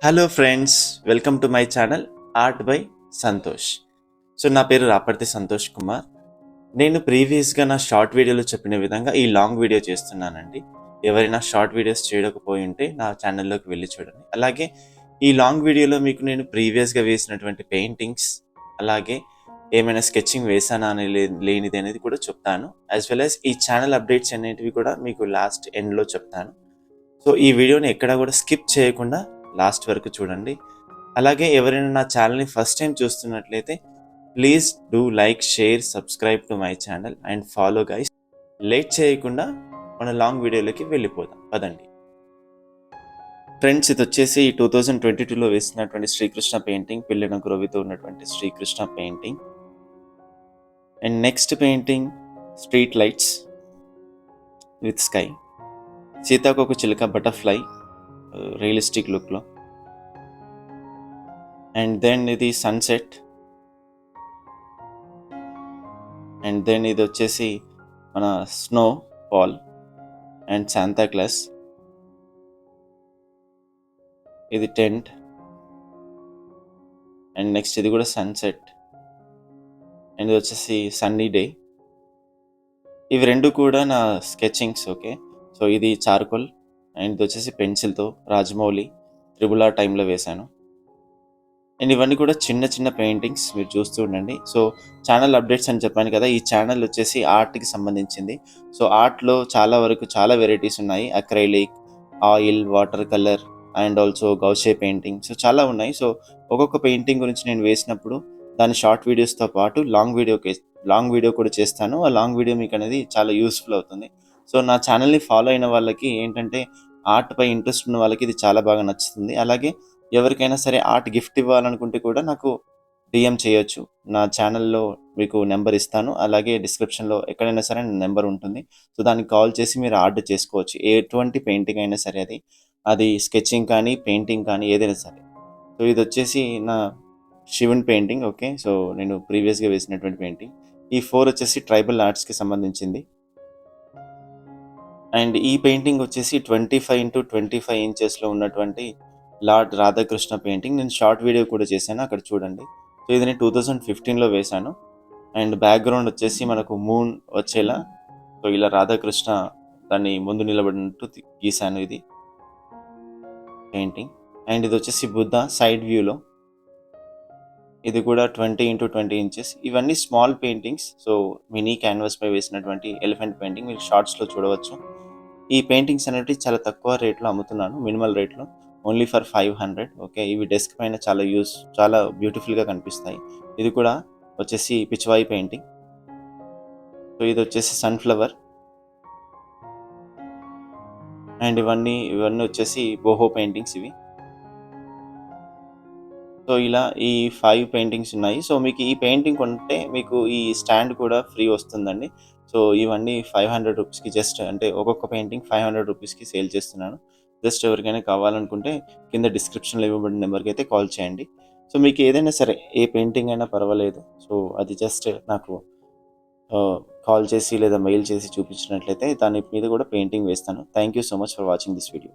Hello friends, welcome to my channel art by Santosh. So నా పేరు రాపర్తి సంతోష్ కుమార్. నేను ప్రీవియస్గా నా షార్ట్ వీడియోలో చెప్పిన విధంగా ఈ లాంగ్ వీడియో చేస్తున్నానండి. ఎవరైనా షార్ట్ వీడియోస్ చేయకపోయి ఉంటే నా ఛానల్లోకి వెళ్ళి చూడండి. అలాగే ఈ లాంగ్ వీడియోలో మీకు నేను ప్రీవియస్గా వేసినటువంటి పెయింటింగ్స్, అలాగే ఏమైనా స్కెచింగ్ వేసానా అని లేనిది అనేది కూడా చెప్తాను. యాజ్ వెల్ యాజ్ ఈ ఛానల్ అప్డేట్స్ అనేటివి కూడా మీకు లాస్ట్ ఎండ్లో చెప్తాను. సో ఈ వీడియోని ఎక్కడా కూడా స్కిప్ చేయకుండా లాస్ట్ వరకు చూడండి. అలాగే ఎవరైనా నా ఛానల్ని ఫస్ట్ టైం చూస్తున్నట్లయితే please do like, share, subscribe to my channel and follow guys. Late చేయకుండా మన లాంగ్ వీడియోలోకి వెళ్ళిపోదాం పదండి. ఫ్రెండ్స్, ఇది వచ్చేసి 2022లో వేసినటువంటి శ్రీకృష్ణ పెయింటింగ్, పిల్లన గురవితో ఉన్నటువంటి Srikrishna painting. And next painting street lights with sky, సీతాకోక చిలుక బటర్ఫ్లై రియలిస్టిక్ లుక్లో. అండ్ దెన్ ఇది సన్సెట్. అండ్ దెన్ ఇది వచ్చేసి మన snowfall and Santa Claus. ఇది టెంట్. అండ్ నెక్స్ట్ ఇది కూడా సన్సెట్. అండ్ ఇది వచ్చేసి సన్నీ డే. ఇవి రెండు కూడా నా స్కెచింగ్స్. ఓకే, సో ఇది చార్కోల్ అండ్ ఇది వచ్చేసి పెన్సిల్తో రాజమౌళి త్రిబుల్ ఆర్ టైంలో వేశాను. అండ్ ఇవన్నీ కూడా చిన్న చిన్న పెయింటింగ్స్, మీరు చూస్తూ ఉండండి. సో ఛానల్ అప్డేట్స్ అని చెప్పాను కదా, ఈ ఛానల్ వచ్చేసి ఆర్ట్కి సంబంధించింది. సో ఆర్ట్లో చాలా వరకు చాలా వెరైటీస్ ఉన్నాయి. Acrylic, oil, water colour and also gouache painting. So చాలా ఉన్నాయి. సో ఒక్కొక్క పెయింటింగ్ గురించి నేను వేసినప్పుడు దాని షార్ట్ వీడియోస్తో పాటు లాంగ్ వీడియో కూడా చేస్తాను. ఆ లాంగ్ వీడియో మీకు అనేది చాలా యూస్ఫుల్ అవుతుంది. సో నా ఛానల్ని ఫాలో అయిన వాళ్ళకి ఏంటంటే, ఆర్ట్పై ఇంట్రెస్ట్ ఉన్న వాళ్ళకి ఇది చాలా బాగా నచ్చుతుంది. అలాగే ఎవరికైనా సరే ఆర్ట్ గిఫ్ట్ ఇవ్వాలనుకుంటే కూడా నాకు డిఎం చేయొచ్చు. నా ఛానల్లో మీకు నెంబర్ ఇస్తాను. అలాగే డిస్క్రిప్షన్లో ఎక్కడైనా సరే నెంబర్ ఉంటుంది. సో దానికి కాల్ చేసి మీరు ఆర్డర్ చేసుకోవచ్చు. ఎటువంటి పెయింటింగ్ అయినా సరే, అది స్కెచింగ్ కానీ పెయింటింగ్ కానీ ఏదైనా సరే. సో ఇది వచ్చేసి నా శివుని పెయింటింగ్. ఓకే, సో నేను ప్రీవియస్గా వేసినటువంటి పెయింటింగ్. ఈ 4 వచ్చేసి ట్రైబల్ ఆర్ట్స్కి సంబంధించింది. అండ్ ఈ పెయింటింగ్ వచ్చేసి 25x25 ఇంచెస్లో ఉన్నటువంటి లార్డ్ రాధాకృష్ణ పెయింటింగ్. నేను షార్ట్ వీడియో కూడా చేశాను, అక్కడ చూడండి. సో ఇది నేను 2015లో వేశాను. అండ్ బ్యాక్గ్రౌండ్ వచ్చేసి మనకు మూన్ వచ్చేలా, సో ఇలా రాధాకృష్ణ దాన్ని ముందు నిలబడినట్టు గీశాను ఇది పెయింటింగ్. అండ్ ఇది వచ్చేసి బుద్ధ సైడ్ వ్యూలో. ఇది కూడా 20x20 ఇంచెస్. ఇవన్నీ small paintings. So mini canvas పై వేసినటువంటి ఎలిఫెంట్ పెయింటింగ్ మీరు షార్ట్స్లో చూడవచ్చు. ఈ పెయింటింగ్స్ అనేవి చాలా తక్కువ రేట్లో అమ్ముతున్నాను, మినిమల్ రేట్లో, ఓన్లీ ఫర్ 500. ఓకే, ఇవి డెస్క్ పైన చాలా బ్యూటిఫుల్గా కనిపిస్తాయి. ఇది కూడా వచ్చేసి పిచ్వాయి పెయింటింగ్. సో ఇది వచ్చేసి సన్ఫ్లవర్. అండ్ ఇవన్నీ వచ్చేసి బోహో పెయింటింగ్స్ ఇవి. సో ఇలా ఈ 5 పెయింటింగ్స్ ఉన్నాయి. సో మీకు ఈ పెయింటింగ్ కొంటే మీకు ఈ స్టాండ్ కూడా ఫ్రీ వస్తుందండి. సో ఇవన్నీ 500 రూపీస్కి, జస్ట్ అంటే ఒక్కొక్క పెయింటింగ్ 500 రూపీస్కి సేల్ చేస్తున్నాను. జస్ట్ ఎవరికైనా కావాలనుకుంటే కింద డిస్క్రిప్షన్లో ఇవ్వబడిన నెంబర్కి అయితే కాల్ చేయండి. సో మీకు ఏదైనా సరే, ఏ పెయింటింగ్ అయినా పర్వాలేదు. సో అది జస్ట్ నాకు కాల్ చేసి లేదా మెయిల్ చేసి చూపించినట్లయితే దాని మీద కూడా పెయింటింగ్ వేస్తాను. Thank you so much for watching this video.